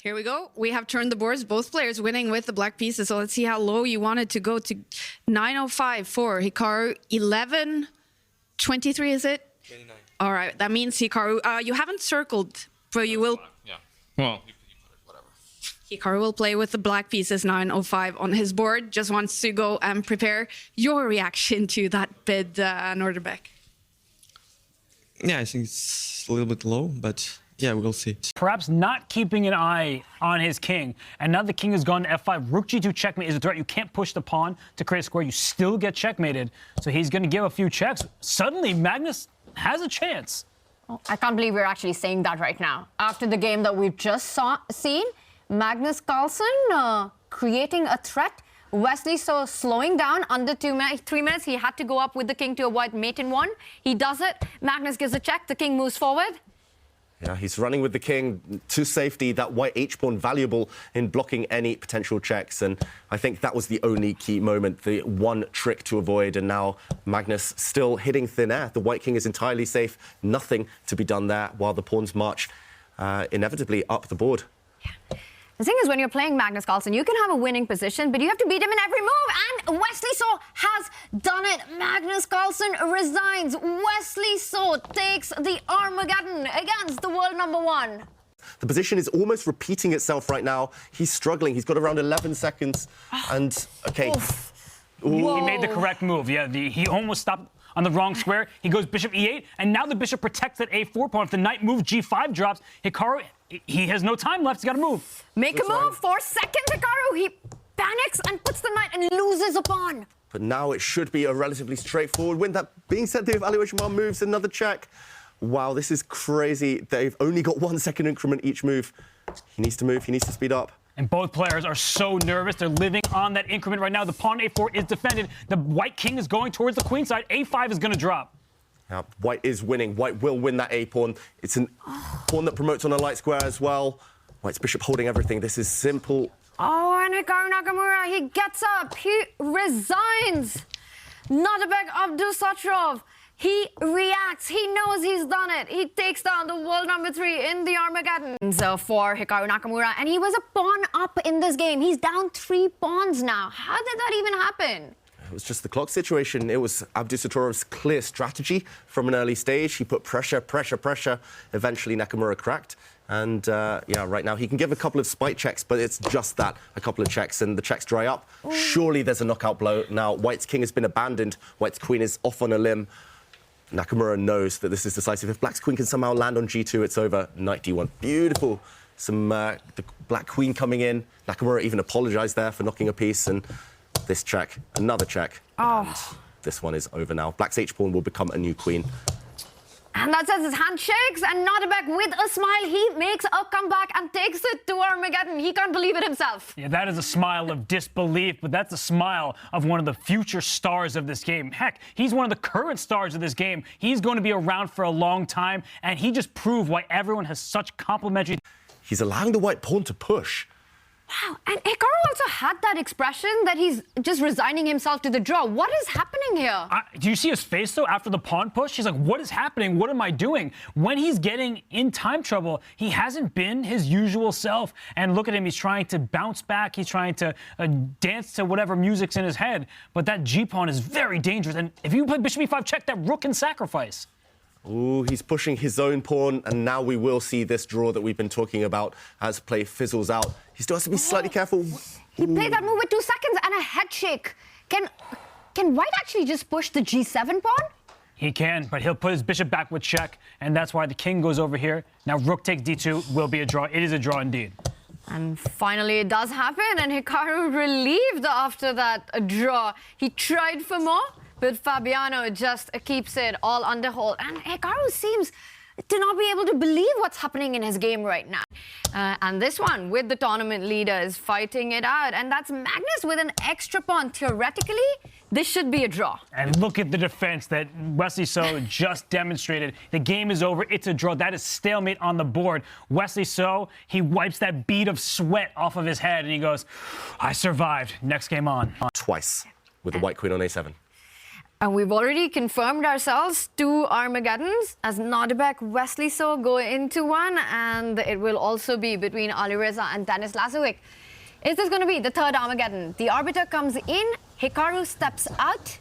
Here we go. We have turned the boards, both players winning with the black pieces. So let's see how low you wanted to go to 905 for Hikaru. 1123, is it? 29. All right, that means Hikaru. You haven't circled, but you will. Yeah. Well, you put it, whatever. Hikaru will play with the black pieces, 905 on his board. Just wants to go and prepare your reaction to that bid, Nodirbek. Yeah, I think it's a little bit low, but yeah, we'll see. Perhaps not keeping an eye on his king. And now the king has gone to f5. Rook g2 checkmate is a threat. You can't push the pawn to create a square. You still get checkmated. So he's going to give a few checks. Suddenly, Magnus has a chance. I can't believe we're actually saying that right now. After the game that we've just seen, Magnus Carlsen creating a threat. Wesley slowing down under 3 minutes. He had to go up with the king to avoid mate in one. He does it. Magnus gives a check. The king moves forward. Yeah, he's running with the king to safety. That white h-pawn valuable in blocking any potential checks. And I think that was the only key moment, the one trick to avoid. And now Magnus still hitting thin air. The white king is entirely safe. Nothing to be done there while the pawns march inevitably up the board. Yeah. The thing is, when you're playing Magnus Carlsen, you can have a winning position, but you have to beat him in every move. And Wesley has done it. Magnus Carlsen resigns. Wesley takes the Armageddon against the world #1. The position is almost repeating itself right now. He's struggling. He's got around 11 seconds. And, OK. He made the correct move. Yeah, he almost stopped on the wrong square. He goes bishop e8, and now the bishop protects that a4 pawn. If the knight moves, g5 drops. Hikaru, he has no time left. He's got to move. Make a move. 4 seconds, Hikaru. He panics and puts the knight and loses a pawn. But now it should be a relatively straightforward win. That being said, the evaluation bar moves another check. Wow, this is crazy. They've only got 1 second increment each move. He needs to move. He needs to speed up. And both players are so nervous. They're living on that increment right now. The pawn a4 is defended. The white king is going towards the queen side. a5 is going to drop. Now, white is winning. White will win that a-pawn. It's a pawn that promotes on a light square as well. White's bishop holding everything. This is simple. Oh, and Hikaru Nakamura, he gets up. He resigns. Nodirbek Abdusattorov. He reacts. He knows he's done it. He takes down the world #3 in the Armageddon. So for Hikaru Nakamura, and he was a pawn up in this game. He's down 3 pawns now. How did that even happen? It was just the clock situation. It was Abdusattorov's clear strategy from an early stage. He put pressure. Eventually, Nakamura cracked. And, yeah, right now he can give a couple of spite checks, but it's just that, a couple of checks, and the checks dry up. Ooh. Surely there's a knockout blow. Now, White's king has been abandoned. White's queen is off on a limb. Nakamura knows that this is decisive. If Black's queen can somehow land on g2, it's over. Knight d1. Beautiful. Some the Black queen coming in. Nakamura even apologized there for knocking a piece. And this check, another check. Oh. And this one is over now. Black's h-pawn will become a new queen. And that says his hand shakes, and Nodirbek, with a smile, he makes a comeback and takes it to Armageddon. He can't believe it himself. Yeah, that is a smile of disbelief, but that's a smile of one of the future stars of this game. Heck, he's one of the current stars of this game. He's going to be around for a long time, and he just proved why everyone has such complimentary... He's allowing the white pawn to push. Wow, and Hikaru also had that expression that he's just resigning himself to the draw. What is happening here? Do you see his face, though, after the pawn push? He's like, what is happening? What am I doing? When he's getting in time trouble, he hasn't been his usual self. And look at him. He's trying to bounce back. He's trying to dance to whatever music's in his head. But that g-pawn is very dangerous. And if you play bishop e5 check, that rook can sacrifice. Ooh, he's pushing his own pawn, and now we will see this draw that we've been talking about as play fizzles out. He still has to be slightly careful. He played that move with 2 seconds and a head shake. Can White actually just push the g7 pawn? He can, but he'll put his bishop back with check, and that's why the king goes over here. Now rook takes d2 will be a draw. It is a draw indeed. And finally it does happen, and Hikaru relieved after that draw. He tried for more, but Fabiano just keeps it all under hold. And Hikaru seems to not be able to believe what's happening in his game right now. And this one, with the tournament leaders fighting it out. And that's Magnus with an extra pawn. Theoretically, this should be a draw. And look at the defense that Wesley So just demonstrated. The game is over. It's a draw. That is stalemate on the board. Wesley So, he wipes that bead of sweat off of his head, and he goes, I survived. Next game on. Twice with the white queen on a7. And we've already confirmed ourselves 2 Armageddons as Nodirbek, Wesley go into one, and it will also be between Alireza and Dennis Lazovic. Is this going to be the 3rd Armageddon? The Arbiter comes in, Hikaru steps out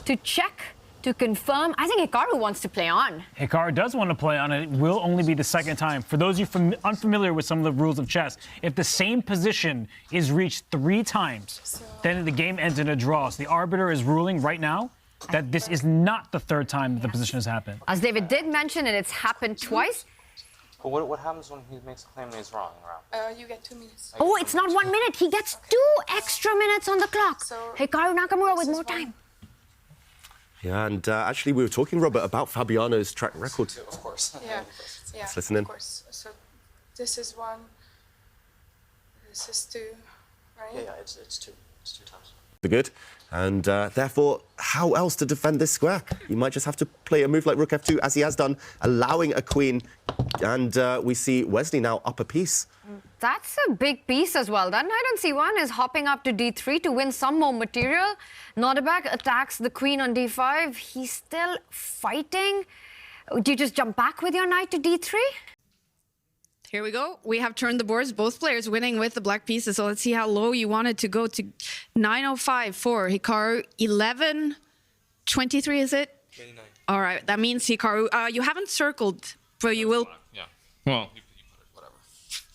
to check, to confirm. I think Hikaru wants to play on. Hikaru does want to play on, and it will only be the 2nd time. For those of you unfamiliar with some of the rules of chess, if the same position is reached 3 times, then the game ends in a draw. So the Arbiter is ruling right now that this is not the 3rd time that the position has happened. As David did mention, and it's happened twice. But what happens when he makes a claim that he's wrong in a round? You get 2 minutes. Oh, it's not 1 minute. He gets 2 extra minutes on the clock. Hikaru Nakamura with more time. Yeah, and actually we were talking, Robert, about Fabiano's track record. Of course. Yeah, Let's listen in. of course. So this is 1, this is 2, right? Yeah, it's 2. It's 2 times. Good. And therefore, how else to defend this square? You might just have to play a move like Rook F2, as he has done, allowing a queen. And we see Wesley now up a piece. That's a big piece as well. That knight on c1 is hopping up to d3 to win some more material. Nodirbek attacks the queen on d5. He's still fighting. Do you just jump back with your knight to d3? Here we go. We have turned the boards. Both players winning with the black pieces. So let's see how low you wanted to go to 905 for Hikaru. 1123, is it? 29. All right. That means Hikaru. You haven't circled, but you will. Yeah. Well, you put it, whatever.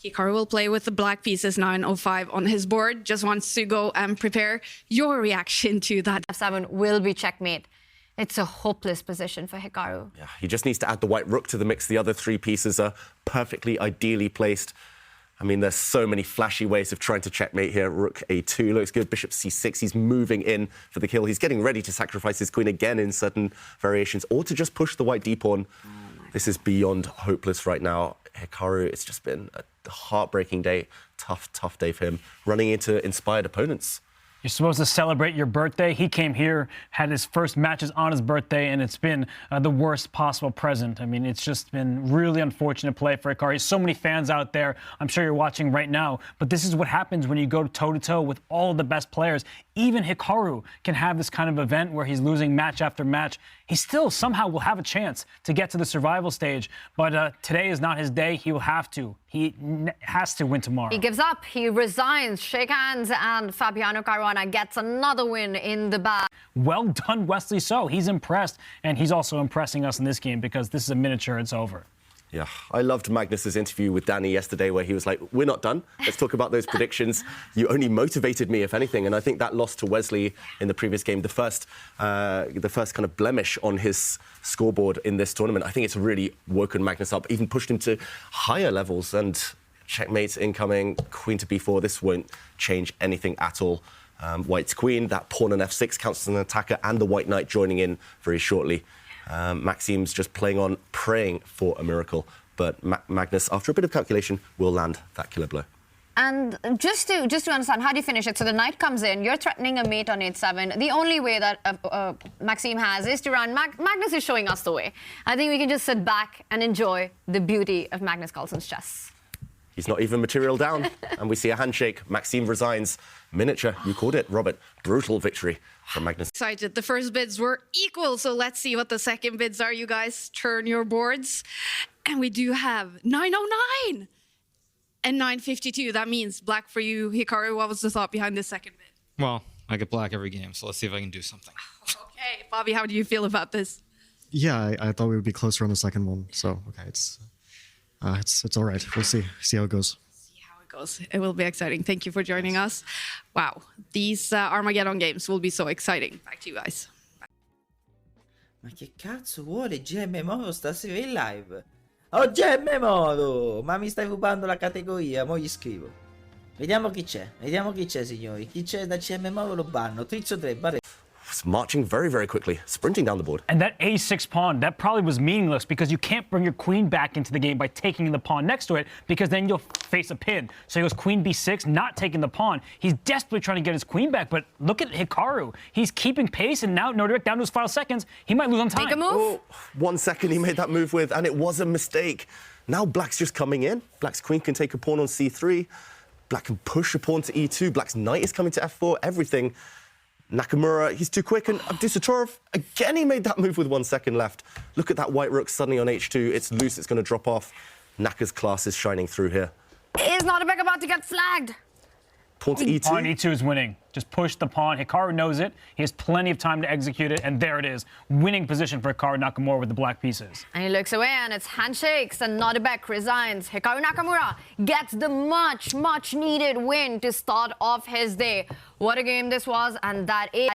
Hikaru will play with the black pieces 905 on his board. Just wants to go and prepare your reaction to that. f7 will be checkmate. It's a hopeless position for Hikaru. Yeah, he just needs to add the white rook to the mix. The other 3 pieces are perfectly, ideally placed. I mean, there's so many flashy ways of trying to checkmate here. Rook A2 looks good. Bishop C6, he's moving in for the kill. He's getting ready to sacrifice his queen again in certain variations, or to just push the white d-pawn. This is beyond hopeless right now. Hikaru, it's just been a heartbreaking day. Tough day for him. Running into inspired opponents. You're supposed to celebrate your birthday. He came here, had his first matches on his birthday, and it's been the worst possible present. I mean, it's just been really unfortunate play for Hikaru. So many fans out there. I'm sure you're watching right now. But this is what happens when you go toe-to-toe with all of the best players. Even Hikaru can have this kind of event where he's losing match after match. He still somehow will have a chance to get to the survival stage. But today is not his day. He will have to. He has to win tomorrow. He gives up. He resigns. Shake hands, and Fabiano Caruana gets another win in the bag. Well done, Wesley. So he's impressed, and he's also impressing us in this game because this is a miniature. It's over. Yeah, I loved Magnus's interview with Danny yesterday where he was like, we're not done. Let's talk about those predictions. You only motivated me, if anything. And I think that loss to Wesley in the previous game, the first kind of blemish on his scoreboard in this tournament, I think it's really woken Magnus up, even pushed him to higher levels. And checkmate incoming, queen to b4. This won't change anything at all. White's queen, that pawn on f6 counts as an attacker, and the white knight joining in very shortly. Maxime's just playing on, praying for a miracle. But Magnus, after a bit of calculation, will land that killer blow. And just to understand, how do you finish it? So the knight comes in, you're threatening a mate on h7. The only way that Maxime has is to run. Magnus is showing us the way. I think we can just sit back and enjoy the beauty of Magnus Carlsen's chess. He's not even material down. And we see a handshake. Maxime resigns. Miniature, you called it, Robert. Brutal victory from Magnus. Excited. The first bids were equal, so let's see what the second bids are. You guys turn your boards. And we do have 909 and 952. That means black for you, Hikaru. What was the thought behind this second bid? Well, I get black every game, so let's see if I can do something. Okay, Bobby, how do you feel about this? Yeah, I thought we would be closer on the second one. So, okay, it's all right. We'll see how it goes. It will be exciting. Thank you for joining us. Wow, these Armageddon games will be so exciting. Back to you guys. Ma che cazzo vuole GM Moro stasera in live? Oh, GM Moro! Ma mi stai rubando la categoria, mo gli scrivo. Vediamo chi c'è, signori. Chi c'è da GM Moro lo banno. Trizzo 3, Barre. Marching very, very quickly, sprinting down the board. And that a6 pawn, that probably was meaningless because you can't bring your queen back into the game by taking the pawn next to it because then you'll face a pin. So he goes queen b6, not taking the pawn. He's desperately trying to get his queen back, but look at Hikaru. He's keeping pace, and now Nodirbek down to his final seconds. He might lose on time. Make a move. Oh, 1 second he made that move with, and it was a mistake. Now black's just coming in. Black's queen can take a pawn on c3. Black can push a pawn to e2. Black's knight is coming to f4. Everything Nakamura, he's too quick, and Abdusattorov, again, he made that move with 1 second left. Look at that white rook suddenly on H2. It's loose, it's going to drop off. Naka's class is shining through here. Is Nodirbek about to get flagged? Pawn to E2. Pawn E2 is winning. Just push the pawn. Hikaru knows it. He has plenty of time to execute it, and there it is. Winning position for Hikaru Nakamura with the black pieces. And he looks away, and it's handshakes, and Nodirbek resigns. Hikaru Nakamura gets the much needed win to start off his day. What a game this was, and that is